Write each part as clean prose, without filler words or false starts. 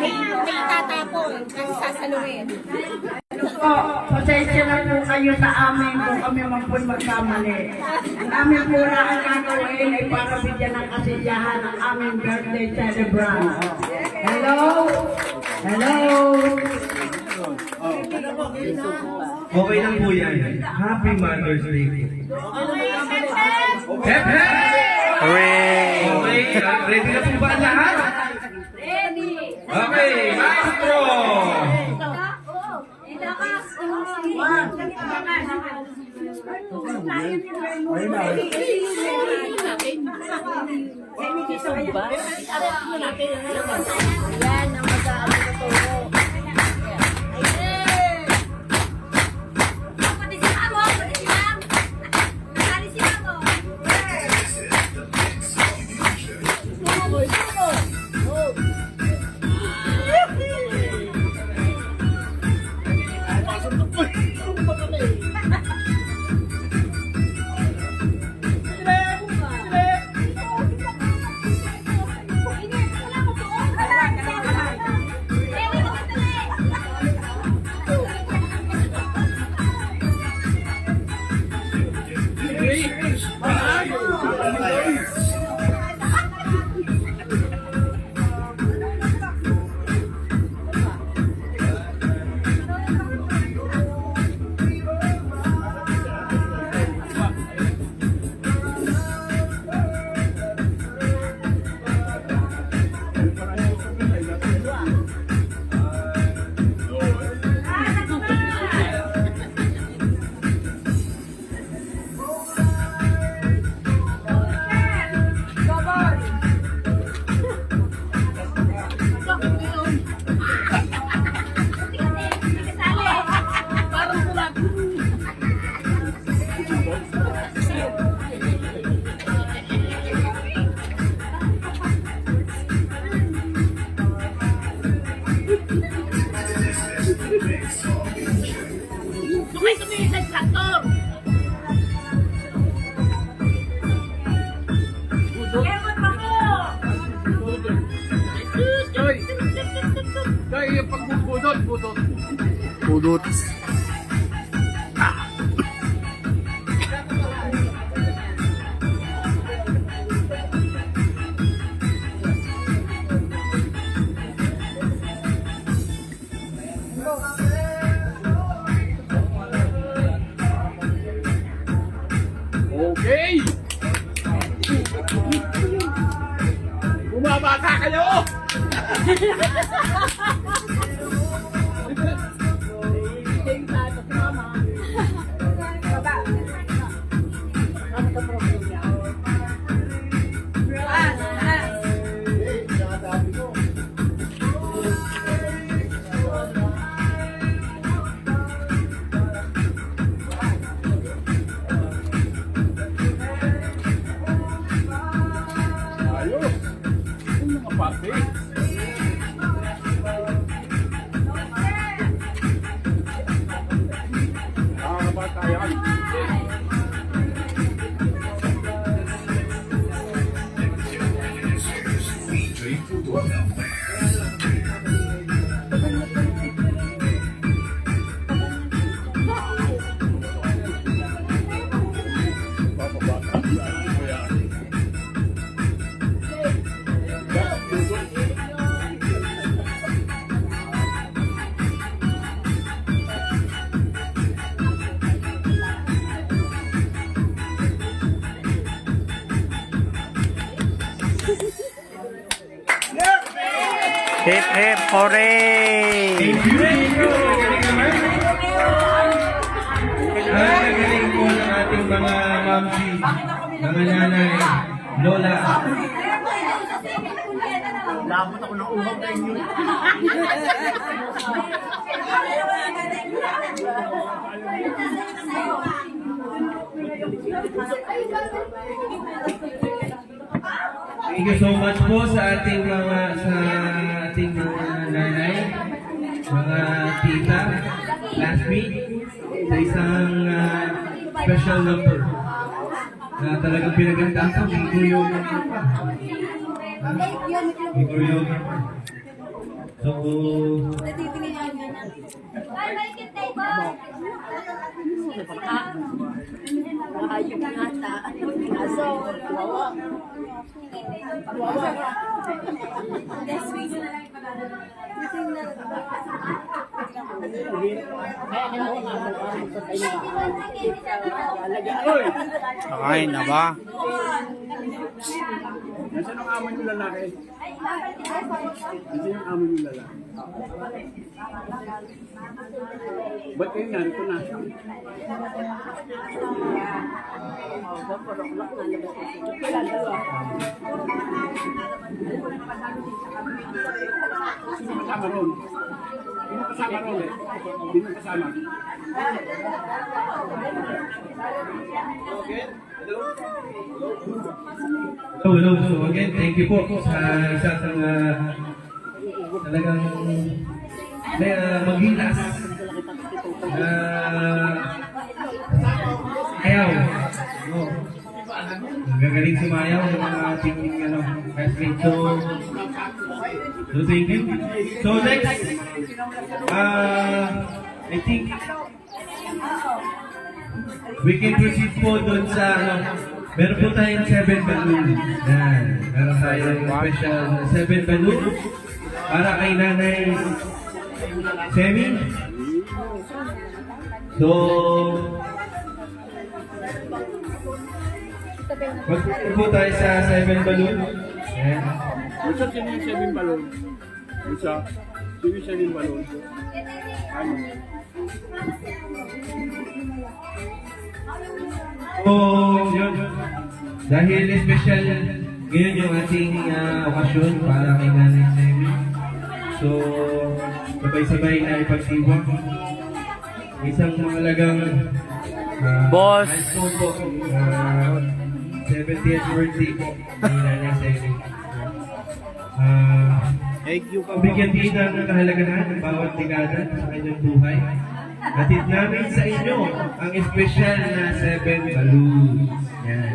may itatapon kasi sasaluhin. Po, pasensya na po kayo sa amin kung kami man po magkamali. Ang aming pura ang gagawin ay para bigyan ng kasiyahan ang aming birthday celebrant. Hello? Hello? Okay lang po yan. Happy Mother's Day. Hep, hep! Hooray! Okay, ready na po ba ang lahat? Ready! Okay, maestro! Yan ang mag-aaral na turo. Pudot. Okay! Bumabata kayo! Ayos! Yung mga parte. Nakakabata yan. Hip hip hooray! Thank you. Magaling naman. Galing po ng ating mga mamsi, mga nanay, lola. Labot ako ng uhog na inyo. Thank you so much po sa ating mga nanay, mga tita, classmate, sa isang special number na talagang pinagandaan ko, may choreographer pa. May choreographer pa. So, Ayun yata. Aso, Ay, na ba? Nasaan ang amo yung lalaki? Nasaan yung amo yung lalaki? Ba't kayo narito na? Sino kasama ron? Sino kasama ron eh? Sino kasama? hello. So again, thank you po sa isang talagang maghilas ayaw. No. Gagaling sumayaw ng mga ating classmates. So thank you. So next, I think we can proceed po doon sa meron po tayong 7 balloons. Yan. Meron tayong special 7 balloons para kay Nanay Semi. So, magpunta po tayo sa 7 balloons. Yan. Isa sino yung 7 balon? Isa? Sino yung 7 balon? Ano? So, yun. Dahil special ngayon yung ating okasyon para kay Nanay Semi. So, sabay-sabay na ipagsiwang. Isang mahalagang Boss. milestone po. 70th birthday po ni Nanay Semi. Bigyan din ng kahalagahan ng bawat dekada sa kanyang buhay. Hatid namin sa inyo ang espesyal na 7 balloons. Yan.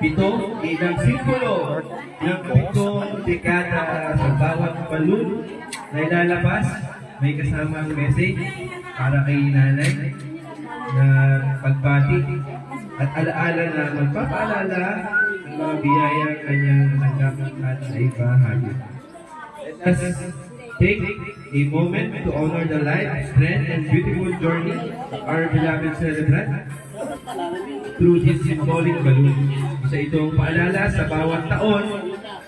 7 bilang simbolo ng 7 dekada sa bawat balloon na ilalabas. May kasamang message para kay nanay na pagbati at alaala na magpapaalala ng mga biyayang kanyang natanggap at naibahagi. Let us take a moment to honor the life, strength, and beautiful journey of our beloved celebrant through this symbolic balloon. Isa itong paalala sa bawat taon,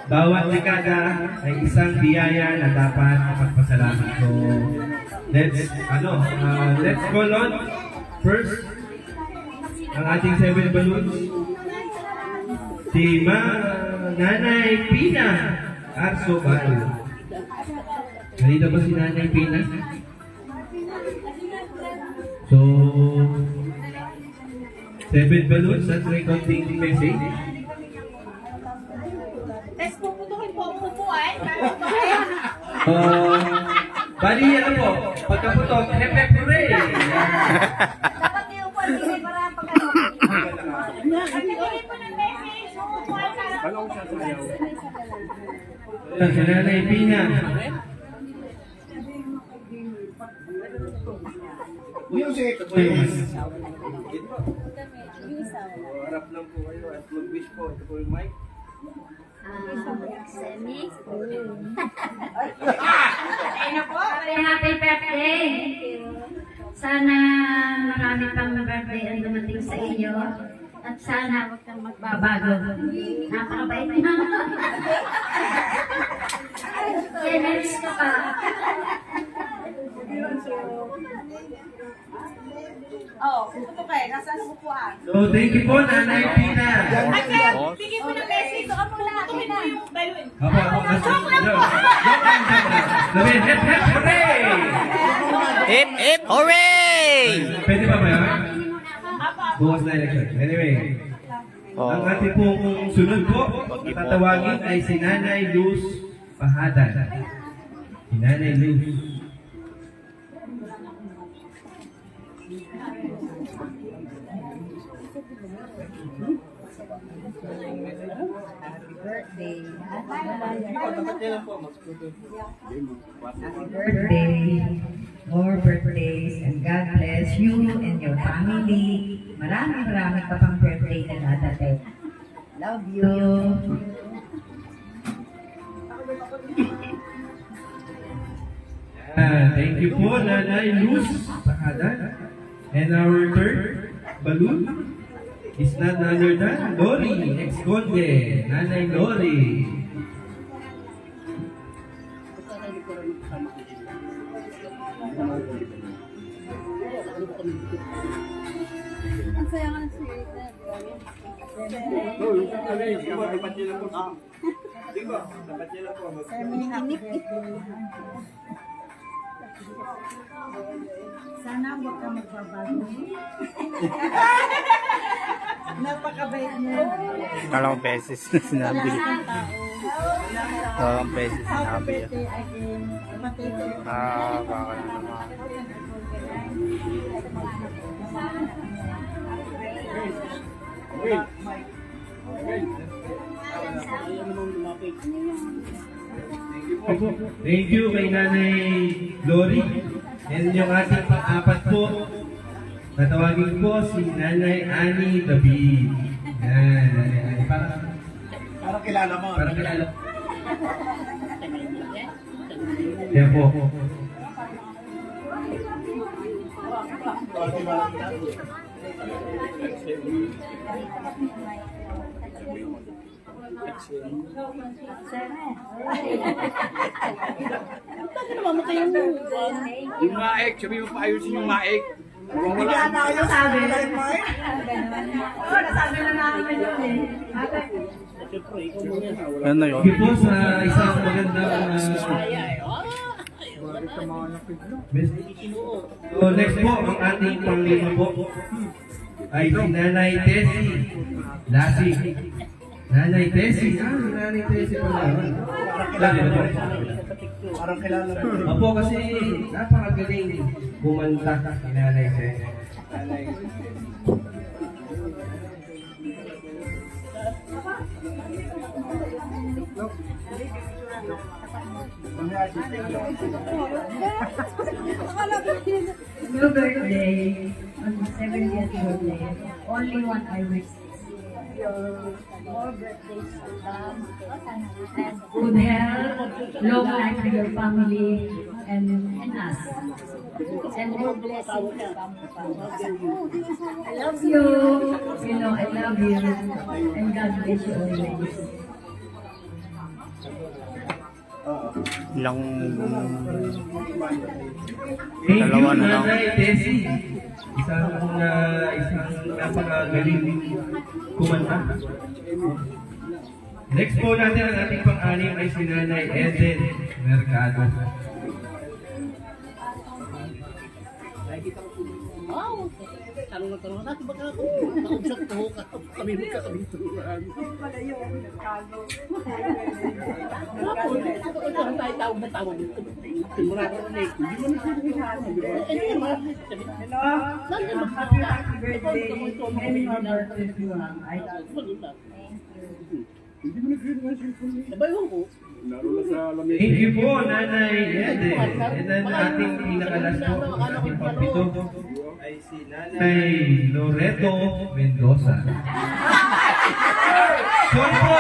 bawat dekada ay isang biyaya na dapat ipagpasalamat. So, let's call on first ang ating 7 balloons. Si Nanay Pina Arsobal. Halita ba si Nanay Pina? So, 7 balloons at may konting message. Tess, puputukin po ang upuan. Bali, ano po, pagkaputok, hep-hep hooray! Dapat yung upuan kasi para pagkano. Pagkatuloy po ng message, yung upuan para Ano ang sasayaw? Si Nanay Pina. Music! Harap lang po kayo at mag-wish po. Ito po yung mic. Semi. Happy birthday! Sana marami pang birthday ang dumating sa iyo. At sana huwag kang magbabago. Napakabait na. Yes, ka pa. Oh, puto kayo. Nasaan ang upuan? So, thank you po, Nanay Pina. Bigyan mo ng message. Ito mo lang. Tukin mo yung balloon. Sabihin, hep-hep hooray! Hip, hip, hooray! Pwede ba ba yan? Bukas na election. Anyway, ang ating pong sunod po, tatawagin ay si Nanay Luz Pahadan. Si Nanay Luz. Birthday, more birthdays, and God bless you and your family. Marami ka pang birthday na dadating. Love you. Thank you po, Nanay Luz Pakada. And our third balloon is none other than Lori, ex-conde, Nanay Lori. Ang saya nga ng spirit na. Oh, yung kakalit. Dapat nila po. Diba? Dapat nila po. Sana huwag ka magbabago. Napakabait mo. Dalawang beses na sinabi. Dalawang beses sinabi. Again, matito. Baka na naman. Thank you kay Nanay Lori. And yung ating pang-apat po, natawagin po si Nanay Annie David. Yan, Nanay Annie. Parang kilala mo. Parang kilala mo. Yan po. Yung maek, sabi mo paayusin yung maek. Wala Kaya na kayo sabi. Oo, nasabi na namin yun eh. Ano yun? Sige po sa isang magandang So next po, ang ating panglima po ay si Nanay Tessie Lasig. Nanay Tessie, si Nanay Tessie pala. Parang kilala po. Opo, kasi napakagaling kumanta si Nanay Tessie. Your birthday, on the 70th birthday, only one I wish. More birthdays to come. And Good health, long life to your family, and us. and more blessings to come. I love you. You know, I love you. And God bless you always. Ilang Thank you, Dalawa na lang. Nanay Tessie. Isang napakagaling kumanta. Next po natin ang ating pang-anim ay si Nanay Eden Mercado. tanong na tanong natin baka nakausap ko kami magkakabituran. Ito tayo tawag na tawag dito. Mura ko na hindi mo na sinasabi, di ba? Happy birthday. Many more birthdays to come. Hindi mo na nabayon ko. Laro na sa lamig. Thank you po, Nanay Eden. And then ating pinakalas po, ating pagpito ay si Nanay Loreto Mendoza. Sorry po!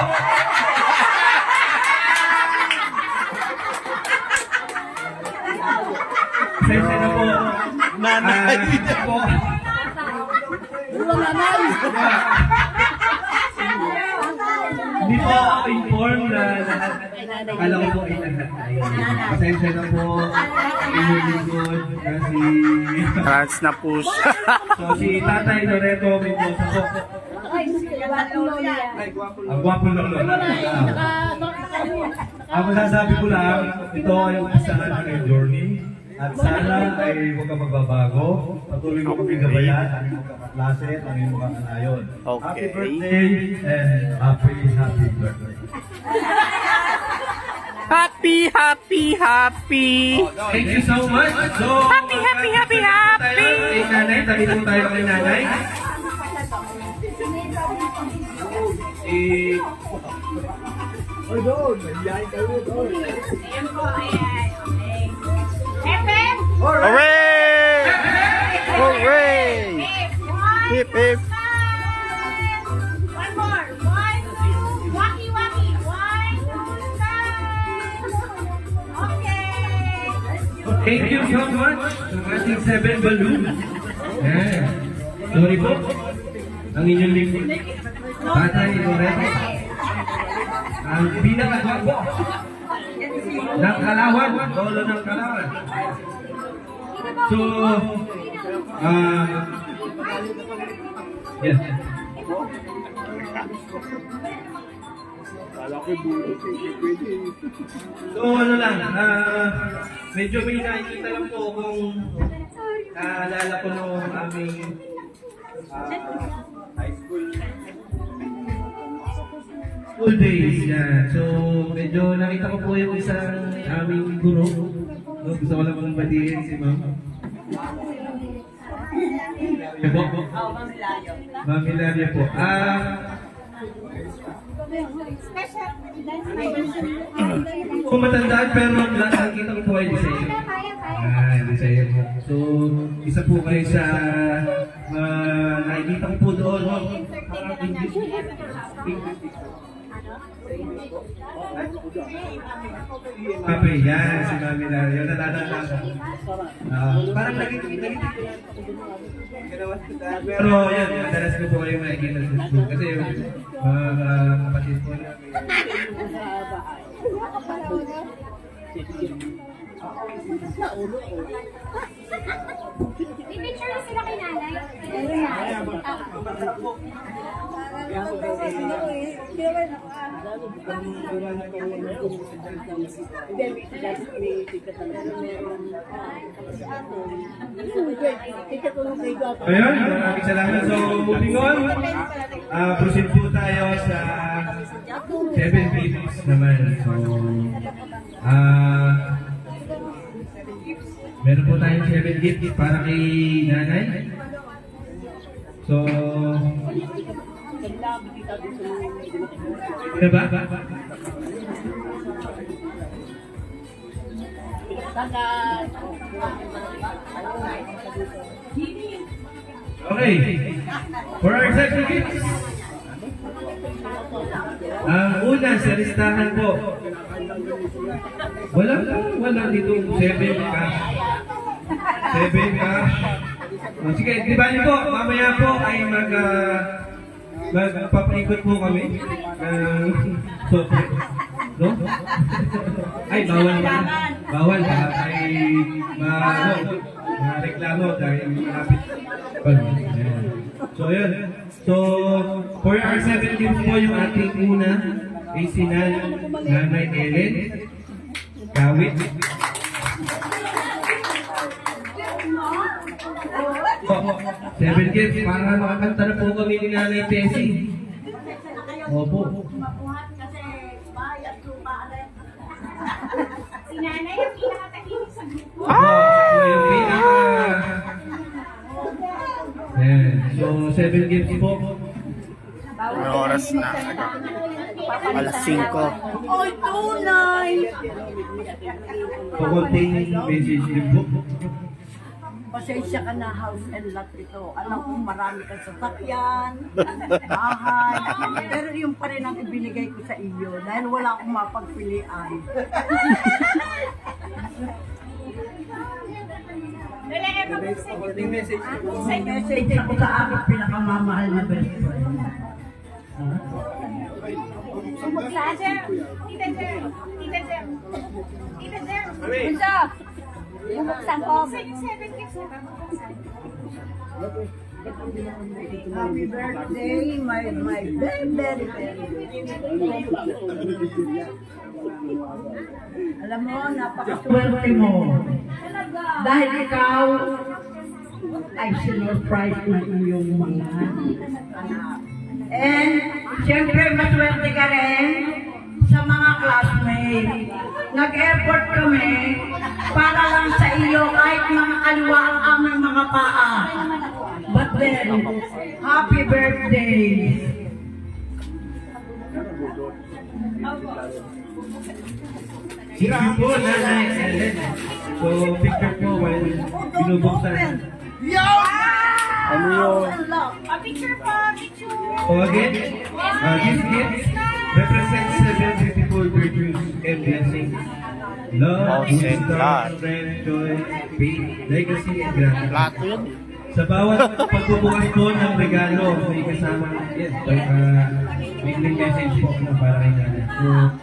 Sensya na po. Nanay! Po. Hindi po ako informed na lahat. Akala ko po ay lahat. Pasensya na po. Inulingkod na si... trans na po siya. So si Tatay Loreto Mendoza po. Ang gwapo ng lola. Ang masasabi ko lang, ito ay umpisahan ng iyong journey. At sana ay huwag ka magbabago. Patuloy mo kami gabayan ang iyong kaklase at ang iyong kakanayon. Okay. Happy birthday and happy birthday. Happy! Thank you so much. So, Happy! Kay nanay, tabi po tayo kay nanay. Ay, doon. Mahihayin kayo doon. Ayan po, ayan. Okay. FM! Hooray! Hooray! Hip, hip. One more. One, two. Waki, waki. One, two, okay. Thank you so much sa ating 7 balloons. Yan. Sorry po. Ang inyong lingkod. Tatay Loreto. Ang pinakagwapo ng Kalawan. Lolo ng Kalawan. So, yes. Kala ko bulo. Pwede. So, ano lang, medyo may nakikita lang po kung naalala ko nung aming high school days. Yeah. So, medyo nakita ko po yung isang aming guro. No, gusto ko lang pong batiin si ma'am. Ma'am Hilaria po. Kung matandaan pero nakikita ko po ay design. Design mo. So, isa po kayo sa nakikita ko po doon. No? English. Okay, yan, si Mami Lario. Natatanda ko. Parang naging. Pero yan, madalas ko po kayo makikita sa school. Kasi yung mga kapatid ko na. May picture na sila kay nanay. Ayun, maraming salamat. So, moving on. Proceed po tayo sa 7 gifts naman. So, meron po tayong 7 gifts para kay nanay. So, ano ba? Okay. For our second gifts. Ang una sa listahan po. Wala dito 7 cash. 7 cash. Sige, di ba po, mamaya po ay magpapaikot po kami ng software. No? Ay, bawal ba? Bawal ba? Ay, reklamo dahil malapit. So, yun. So, for our 7 gifts po, yung ating una ay si Nanay Ellen Kawit. Oh, 7 gifts para makakanta na po kami ni Nanay Tessie. Opo. Si nanay yung pinakatahimik sa grupo. So, yung Yan. So, 7 gifts po. May oras na. Alas 5. Oy, tunay! Pakunting message din po. Pasensya ka na, house and lot ito. Alam ko marami kang sasakyan, bahay, pero yung pa rin ang ibinigay ko sa iyo dahil wala akong mapagpilian. May message. May message ako sa aking pinakamamahal na best friend. Tita Jem! Tita Jem! Tita Jem! Tita Jem! Bunso! Bubuksan ko. Sa yung 7 gifts na Happy birthday, my very. Alam mo, napakaswerte mo. Dahil ikaw ay sinurprise ng iyong mga anak. And, siyempre, maswerte ka rin sa mga classmates. Nag-effort kami para lang sa iyo kahit mga kaliwa ang aming mga paa. But then, happy birthday. Sige po, Nanay Ellen. So, picture po while binubuksan. Ano yun? A picture po, picture. So again, this gift represents 7 beautiful virtues and blessings. Love, Oh, wisdom, God. strength, joy, faith, legacy, and gratitude. Plato yun. Sa bawat pagbubukas po ng regalo, may kasama may message po na para kay Nanay. So,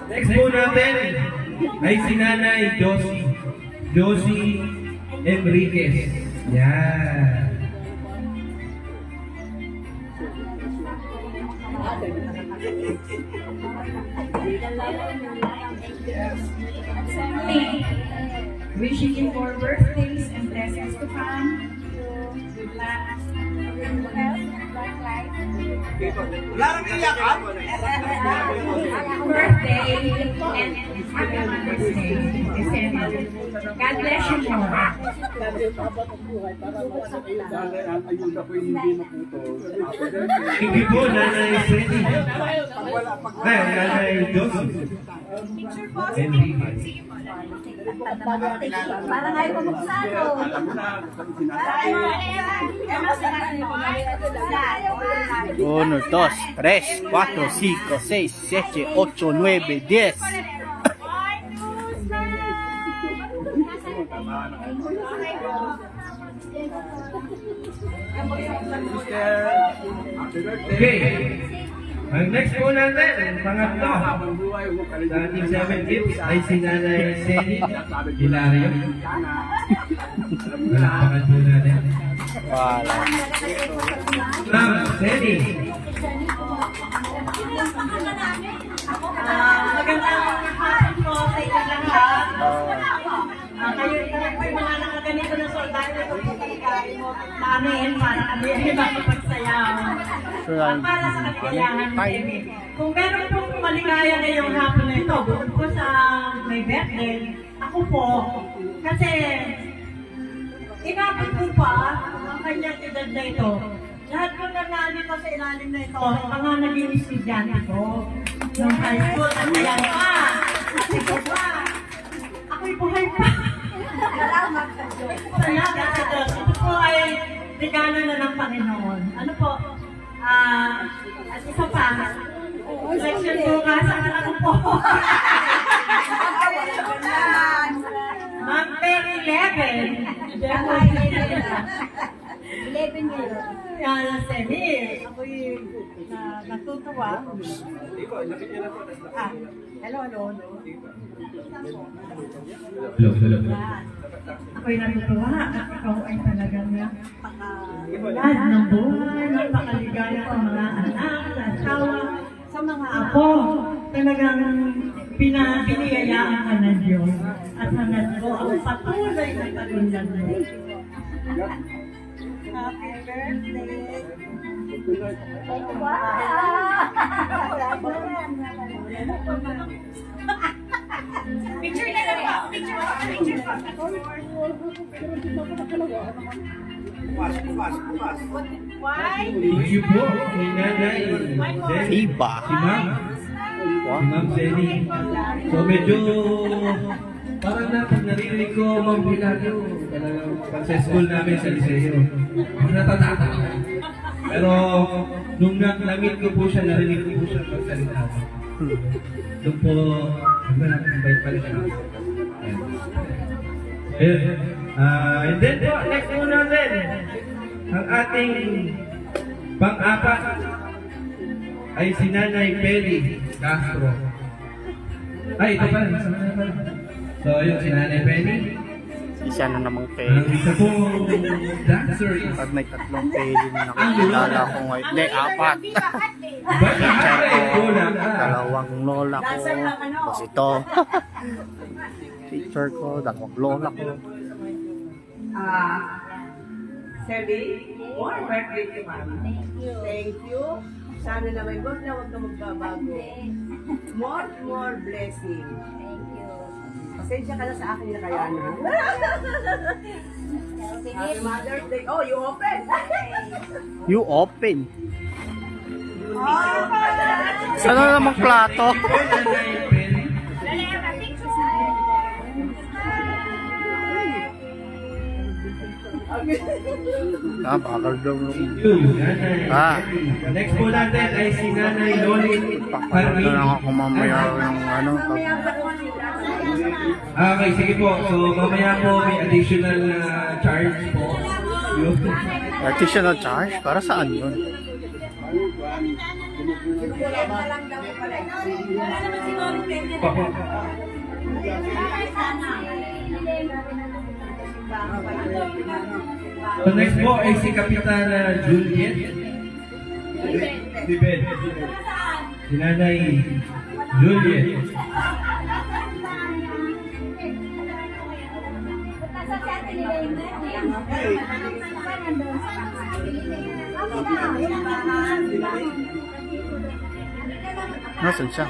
next po natin ay si Nanay Josie Enriquez. Yan. Wishing you more birthdays and blessings to come. Good luck. Birthday and happy Mother's Day, December. God bless you more. Dahil ang ayuda ko hindi maputol. Hindi po, Nanay Freddy. Ay, Nanay Josie. Enriquez. Parang ayaw ko magsano. Alam mo na, sabi sinasabi. Ano sinasabi mo? Ayaw ko. 1, 2, 3, 4, 5, 6, 7, 8, 9, 10. Happy birthday. Okay. Ang next po natin, ang pangatlo. Habang buhay mo, Sa ating 7 gifts ay si Nanay Sally Hilario. Palakpakan po natin. Wala. Ma'am Sally. Magandang hapon po sa inyo lahat. Kayo po yung mga nakaganito na soldado ito po kaligayahan mo namin para kami ay makapagsayaw. Para sa kaligayahan namin. Kung meron pong maligaya ngayong hapon na ito, bukod po sa may birthday, ako po, kasi inabot ko pa ang kanyang edad na ito. Lahat ko na nandito sa ilalim na ito, mga naging estudyante ko. Nung high school, at yan pa. Kasi ko pa. Ako'y buhay pa. Salamat sa Diyos. Salamat sa Diyos. Ito po ay regalo na ng Panginoon. Ano po? At isa pa, section bukas, ang anak ko po. Ma'am Perry 11. 11 years. Yan, Semi. Ako'y natutuwa. Hello. Hello. Ako'y natutuwa at ikaw ay talagang napakaulad ng buhay, napakaligaya sa mga anak, sa asawa, sa mga apo. Talagang biniyayaan ka ng Diyos at hangad ko ang patuloy na pagundan mo. Happy birthday. Picture na lang po. Picture po. Why? Thank you po kay Nanay Sally. Iba. Si Ma'am. Si Ma'am Sally. So medyo parang na pag narinig ko Ma'am Hilario, talagang pag sa school namin sa Liceo, natatata. Pero nung na-meet ko po siya, narinig ko po siya magsalita. Doon po, nagmamabait pa rin siya. And then po, next po natin, ang ating pang-apat ay si Nanay Peli Castro. Ay, ito pala, isa na pala. So, yun si Nanay Peli. Isa na namang Ang peli. isa pong dancer is Pag may 3 peli na nakakilala ko ngayon. Hindi, 4. Teacher ko, ko, 2 lola ko. Tapos ito. Teacher ko, 2 lola ko. Sally, more birthday to Mama. Thank you. Sana naman, huwag ka magbabago. More blessing. Thank you. Pasensya ka na sa akin na kaya na. Happy Mother's Day. Oh, you open. You open. Ano namang plato? Nanay Peli. Bakal daw yung... Nanay Ah. Peli. Next po natin ay si Nanay Loli Ito Parmini. lang ako mamaya yung ano. Okay, sige po. So, mamaya po may additional na charge po. Yun. Artisanal charge? Para saan yun? Papa. So, next po ay si Kapitana Juliet. Libet. Si Nanay Juliet. Nasaan siya?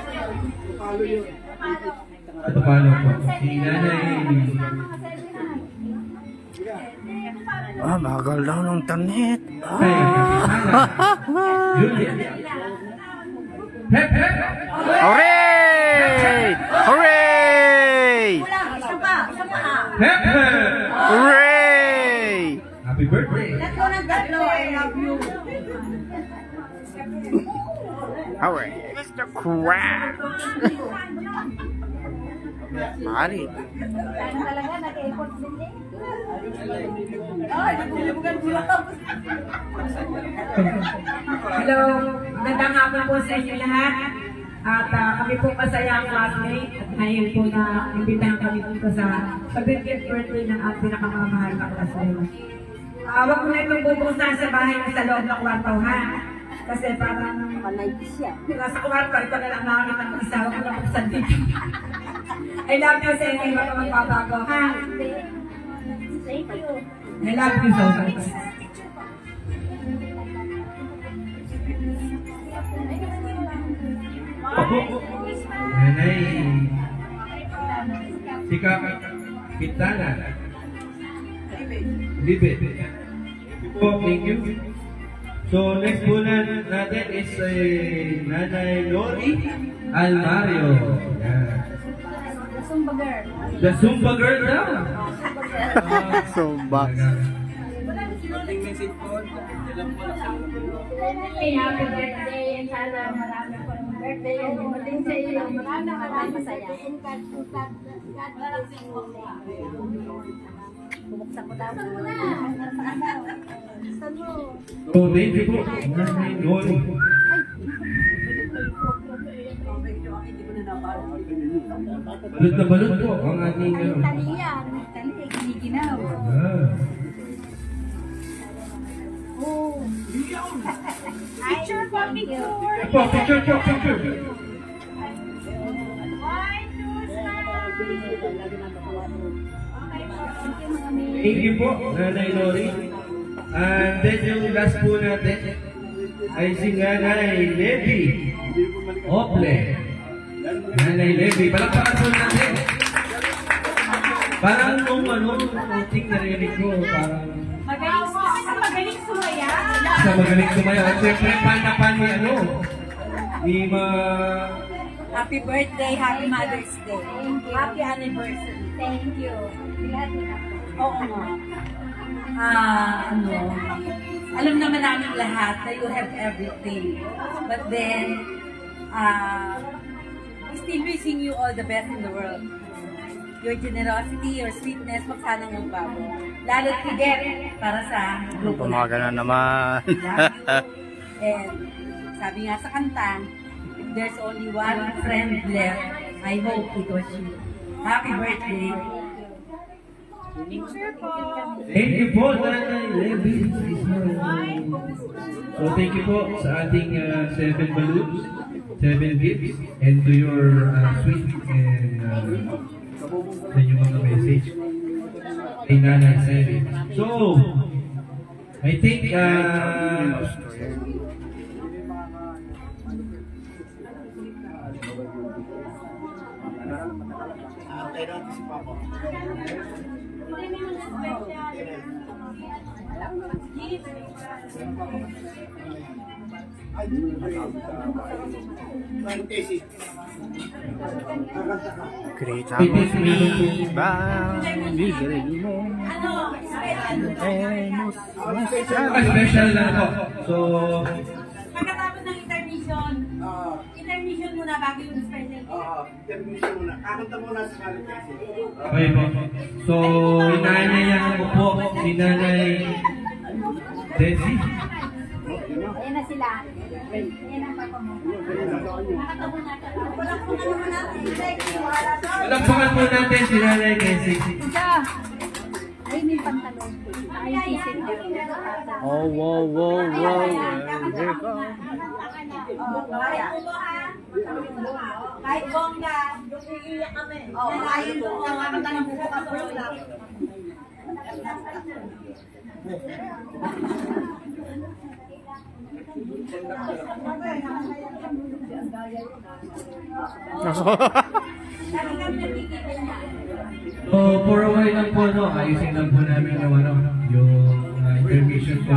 Ito palo po. Si Nanay... Bagal daw ng tanit. Ay, Kapitana Juliet. Hep, hep! Hooray! Hooray! Isa pa. Hep, hep! Hooray! Happy birthday! Tatlo. I love you. Hooray! Mr. Crab! Mari. Ano talaga, nag-effort din eh. Hello, magandang hapon po sa inyo lahat. At kami po masaya ang classmate. At ngayon po na imbitahan kami dito sa 70th birthday ng ang pinakamamahal na classmate. Huwag mo na itong bubuksan sa bahay na sa loob ng kwarto, ha? Kasi parang nasa kwarto, ito na lang nakakita ng isa. Huwag mo na buksan dito. I love you sa inyo, baka magbabago, ha? Thank you. I love you so much. Opo. Nanay. Si Kapitana. Libet. Thank you. So, next po natin is Nanay Lori Almario. Yan. Zumba girl. The Zumba girl daw. Zumba. Happy birthday and sana marami po ng birthday and dumating sa iyo. Marami masaya. Bumuksan ko daw. So, thank you po. Nanay Lori. Balot na balot po ang ating Taliyan. Tali, giniginaw. Oh. Picture po, picture. Po, picture po, picture. 1, 2, smile. Thank you po, Nanay Lori. And then yung last po natin ay si Nanay Levi Ople. Nanay Levi, palakpakan po natin. Parang nung ting narinig ko, parang Magaling sumaya. sa magaling sumaya. At siyempre, pan ni Happy birthday, happy Mother's Day. Happy anniversary. Thank you. Oo nga. Alam naman namin lahat na you have everything. But then, still wishing you all the best in the world. Your generosity, your sweetness, wag sanang magbago. Lalo't higit para sa grupo Pumaga na naman. Love you. And sabi nga sa kanta, if there's only one friend left, I hope it was you. Happy birthday. Thank you po, Nanay Levi. So, thank you po sa ating 7 balloons, 7 gifts, and to your sweet and sa inyong mga message kay Nanay Sally. So, I think Grita mo viva, libre mo. Hemos Special lang po. So, Pagkatapos ng intermission, intermission muna bago yung special. okay po. So, inanyayahan ko po si Nanay Desi. Ayan na sila. Ayan ang papa mo. Nakatabo na siya. Walang po naman natin. Palakpakan po natin si Nanay Desi. Siya. Ay, may pantalon. Ay, sisit niya. Oh, wow, wow, wow. Here it comes. Kahit bongga, iiyak kami. Nalayin doon, nakakanta ng buko ka lang. So, for a while lang po, no, ayusin lang po namin yung, yung intermission po.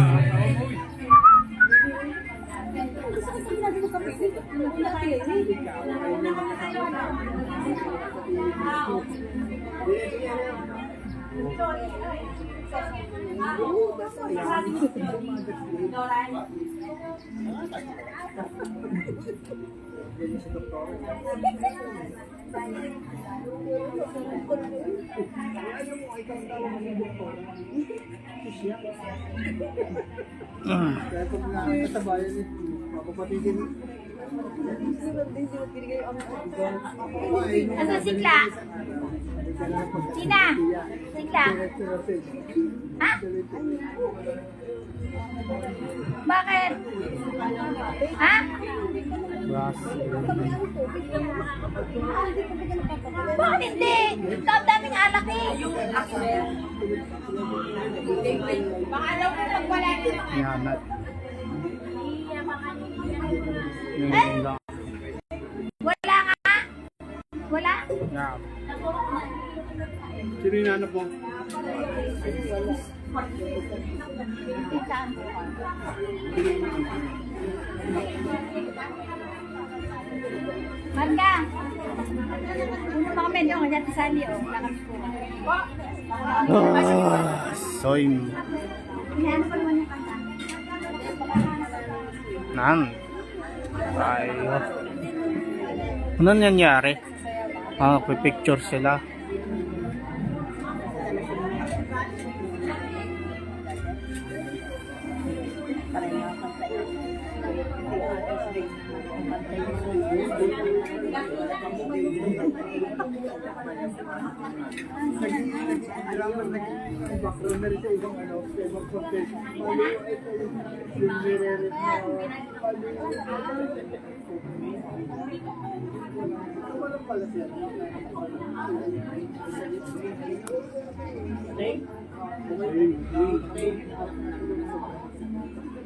Ano, sikla? Sina? Sikla? Ha? Bakit? Ha? Bakit hindi? Ikaw ang daming alak eh. Baka alam mo pag wala nito. Yanat. Eh? Wala nga? Wala? Yeah. Sino yung nanap mo? Marga! Una pa kami doon, kanya tisali o. Lakas ko. Soy. Hinahanap ko naman yung kanta. Nan. Tayo. Ano nangyari? Pipicture sila.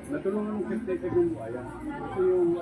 Natulungan ng caretaker yung buhaya. Ito yung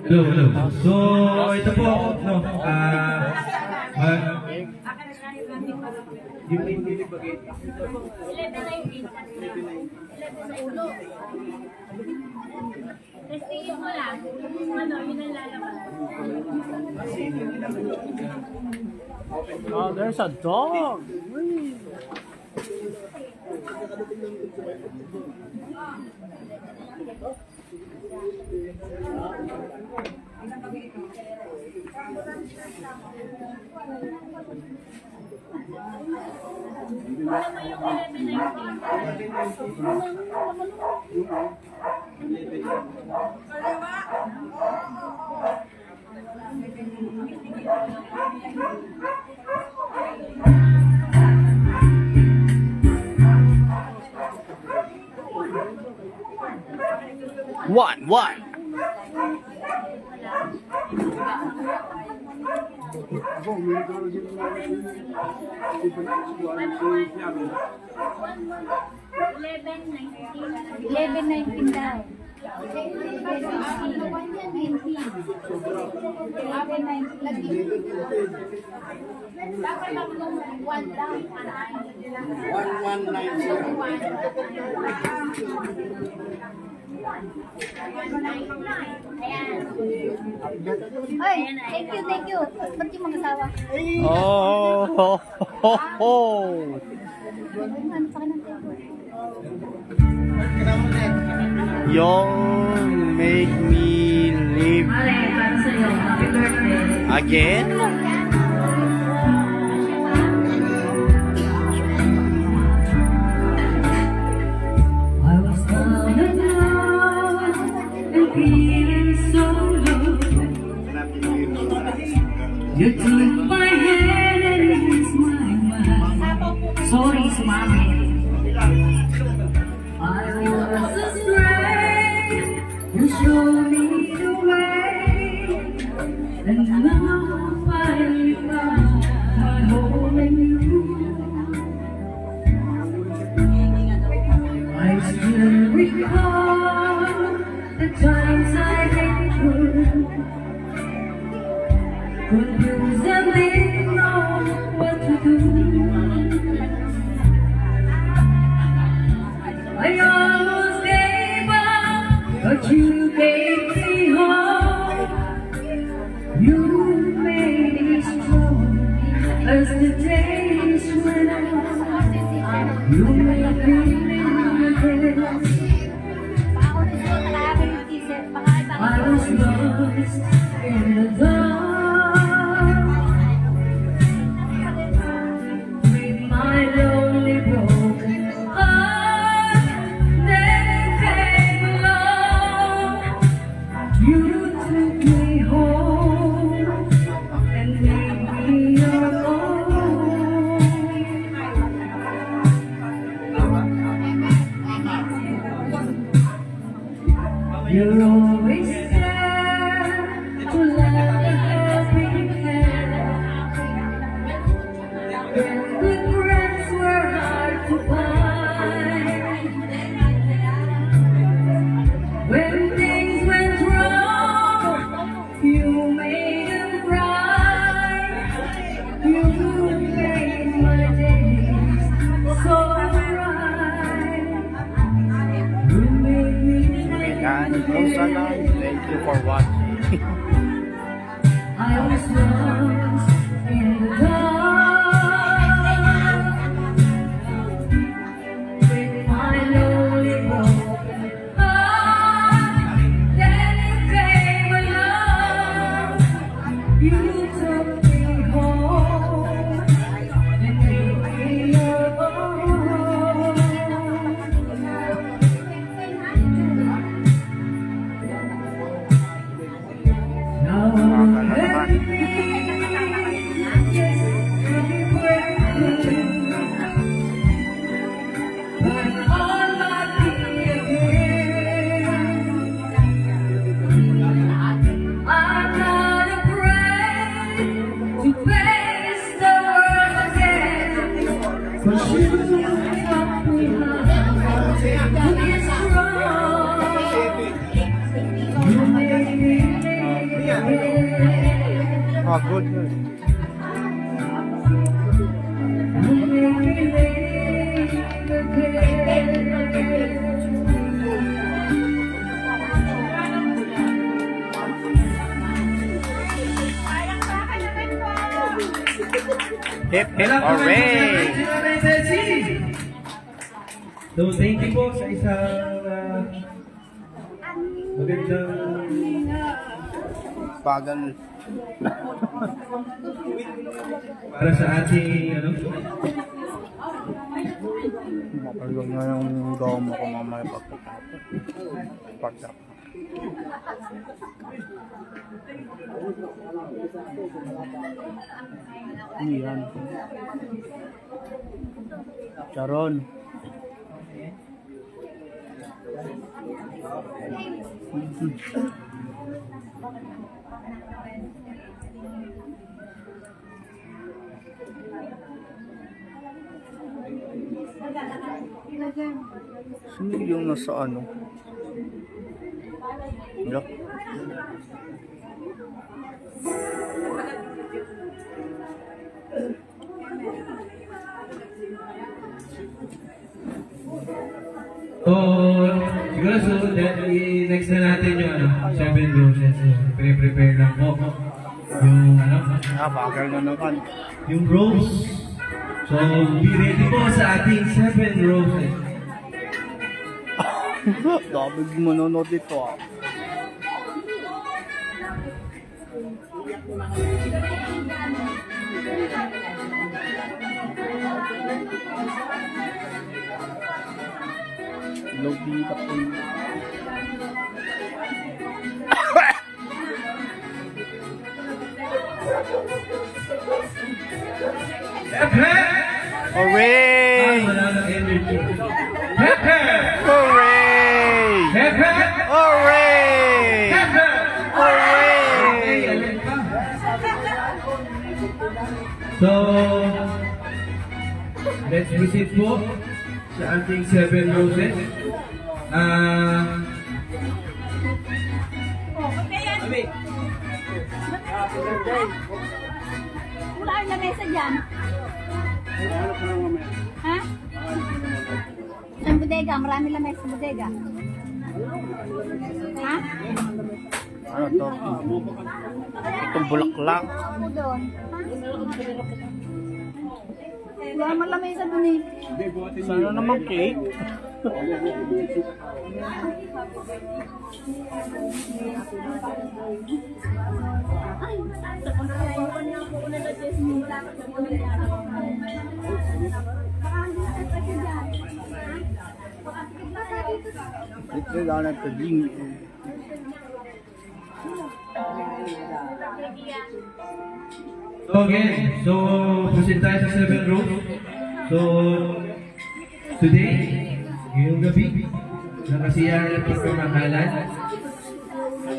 Hello, hello. So, ito po, no, yung hindi bagay. 11:19. Sa ulo. Testingin mo lang. Ano, yun ang lalaman. Oh, there's a dog. One. Ako, may nagkaroon dito na ako. 11:19 daw. 11:19. Dapat lang nung 1 daw. 1199. Ayan. Ay, thank you. Ba't yung mag-asawa? Oh, ho, ho, ho. Ano pa ka ng table? You'll make me live Mare, para sa'yo. Happy birthday. again. I was down and out and feeling so low. You took my hand and eased my mind. Sorry, sumami. I was astray. You showed me the way, and now I finally found my home in you. I still recall the times I had through, confused and didn't know what to do. I almost gave up, but you gave me hope. You made me strong as the days went on. You made me live again. Ako na siya, kalahati yung t-shirt. Baka iba I was lost in the dark with my lonely broken heart. Then came along. You took me home and made me your own. You're always there to lend a helping hand. When good friends were hard to find. When things went wrong, you made them right. You made my days so bright. You made me Yan, close na lang. Thank you for watching. I was lost in the dark with my lonely broken heart. Then you came along. You took me home and made me your own. Now let me happy birthday, but all my dear I'm not afraid to face the world again. 'Cause you taught me how to be strong. You made me live again. Oh, good. You made me live again. Hip, hip, Wala po hooray! si Nanay Ceci. So, thank you po sa isang magandang Pagal. para sa ating Makalong na yung gawin mo kung mamaya pagkatapos. Pagkatapos. Yan. Charon. Sino yung nasa ano? Wala. So, siguro next na natin yung 7 roses. So, prepare lang po yung Bagal na naman. yung rose. So, be ready po sa ating 7 roses. Dami manonood dito ah. Lobita po. Hooray! Wala ng energy. Hepe! Hooray! Hepe! Hooray! Hepe! Hooray! So, let's proceed po sa ating 7 roses. Wala ang lamesa dyan. Ha? Sa bodega, marami lamesa sa bodega. Ha? Ano to? Itong bulaklak. Ako doon. Wala naman lamesa doon eh. Sana naman cake? Ito lang na ito din. So again, proceed tayo sa 7 rows. So, today, ngayong gabi, nakasiyahan at pagkamakalan,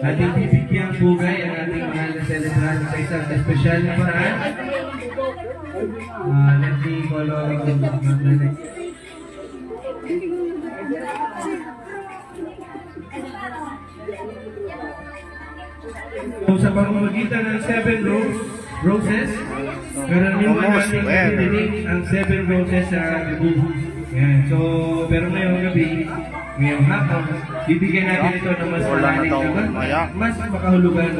ating bibigyan pugay ang ating mahal na celebrant sa isang espesyal na paraan. Let me follow the nanay. So, sa pamamagitan ng 7 roses, karaniwan natin nadidinig ang 7 roses sa Cebu. Yan. So, pero ngayong gabi, ngayong hapon, bibigyan natin ito ng mas malalim na mas makahulugan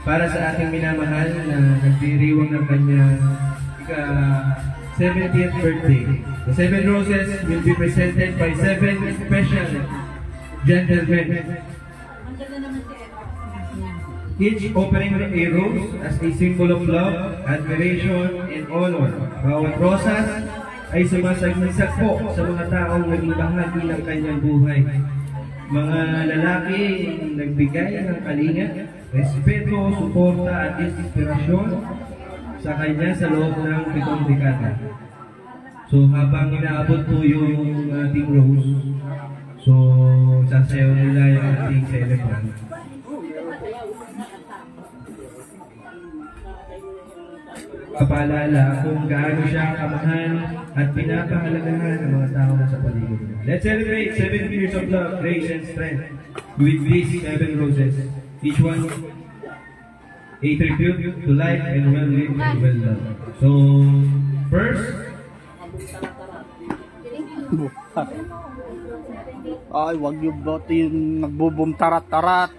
para sa ating minamahal na nagdiriwang ng kanyang 70th birthday. The 7 roses will be presented by 7 special gentlemen. Each offering a rose as a symbol of love, admiration, and honor. Bawat rosas ay sumasagnisag po sa mga taong naging bahagi ng kanyang buhay. Mga lalaki nagbigay ng kalinga, respeto, suporta at inspirasyon sa kanya sa loob ng 7 dekada. So habang inaabot po yung ating rose, so sasayaw nila yung ating celebrant. Papaalala kung gaano siya kamahal at pinapahalagahan ng mga tao sa paligid. Let's celebrate 7 years of love, grace, and strength with these 7 roses. Each one a tribute to life and well-lived and well-loved. So, first, Ay, wag yung bote yung nagbubum tarat-tarat.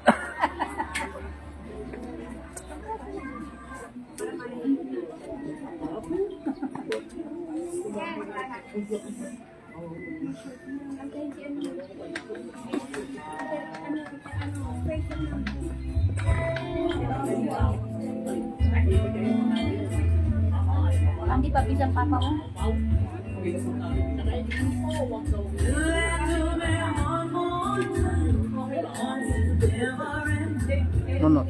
Hindi pa pisang papa mo? Nunot.